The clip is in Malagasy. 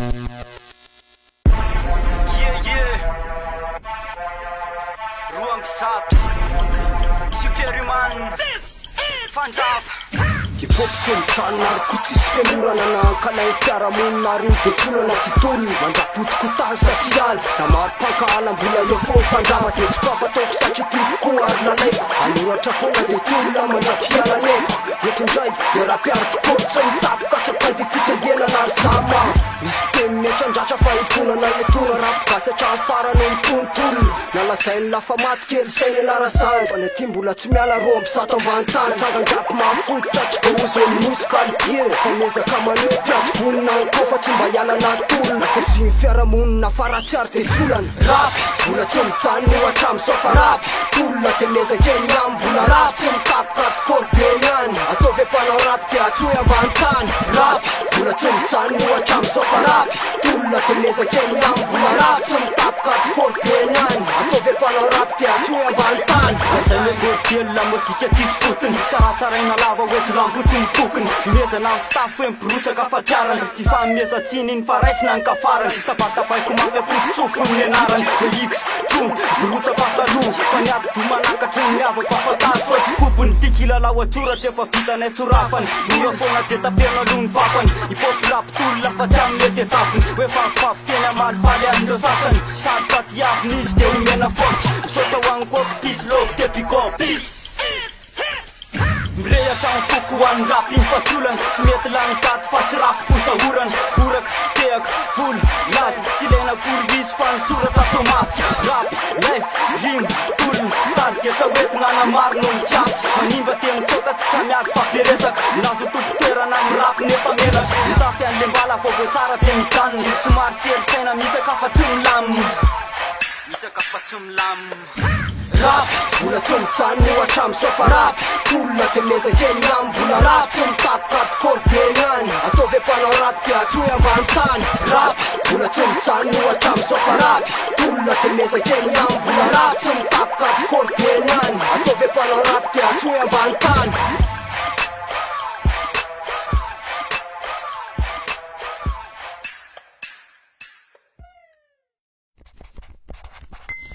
Ruang sat Superman Fanjaf Hip-hop tsomitany narikotsy isy fianorana nankala ny fiaramonina ary nitetsonana fitolony mandrapoty kotazy satry aly na maro mpankahana-mbola eo fô fandrama tetsoka fataoko satry tiako ary lalaiko anoratra foana de tolona mandrapialaneko etondray iara-piarako korotsa mitapoka tsapady fitombiana ary sama misy teny metra andratra fa ifonana etona rapogasy hatrany farany mitontolona nalazainy lafa maty kely sainy anarasany fa nety mbola tsy miala ro ampisato ambany tany trangandrapo mahafototra tsy voazony mosikalitie fa mezaka maneo piaty vonina anko fa tsy mba hialana tolona kosiny fiaramonina faratsy ary tetsolana rapy mbola tsy mijanony hatramy sofa rapy tolona de mezakeny am mbola rapy tsy mitapokaty any ataovy mpanao rapy de atsoy ambany tany rapy mbola tsy mijanony hatramy sofa rapy tolona de mezakeny am mbola rapy tsy mitapokaty any ataovy mpanao rapy de atsoy ambany tany Lasay megorotelo la mozika tsisy fotony tsaratsaraina lava oetsy lambotiny tokony imezana ny fitafo hoe mibirotsaka fatsiarany tsy fameza tsininy fa raisina ny kafarany tapatapaiko mafy apotsofony ny anarany oikos tsony birotsa-pataloha fa ny ady-domanakatry ny miavako afatary fa tsy kopony tikilalao atsoratra efa vitanay tsorafany ora foana de taperina aloha ny vapany hipopilapitolona fa tsy amin'ny mety etafiny hoe fafifafy teny amalifaly amindreo sasany sady fatiaviny izy de omena foty misaotra hoany kopisy lovy de pikopis mirehatra ny foko hoan'ny rapy iny fatolana tsy mety lany taty fa tsy rapy fosahorana oraka teaka folo lazy tsy ilaina korivisy fa ny soratra tomafy rapy lef rimy tolona targetsa hoetina anamaro no ny kiafy manimba teny tsoka tsy samiady fa beresaka nazo tompotoerana amin'ny rapy nefa melatra mitafy an'le mbala vaovao tsara de mijanona somary tery saina misaka fa tsy milamina rapy mbola tsy mijanony hatramy sofa rapy tolona de mezakeny am mbola rapy tsy mitapokaty korobeny any ataovy mpanao rapy de atsoy ambany tany rapy mbola tsy mijanony hatramy sofa rapy tolona de mezakeny am mbola rapy tsy mitapokaty korobeny any ataovy mpanao rapy de atsoy ambany tany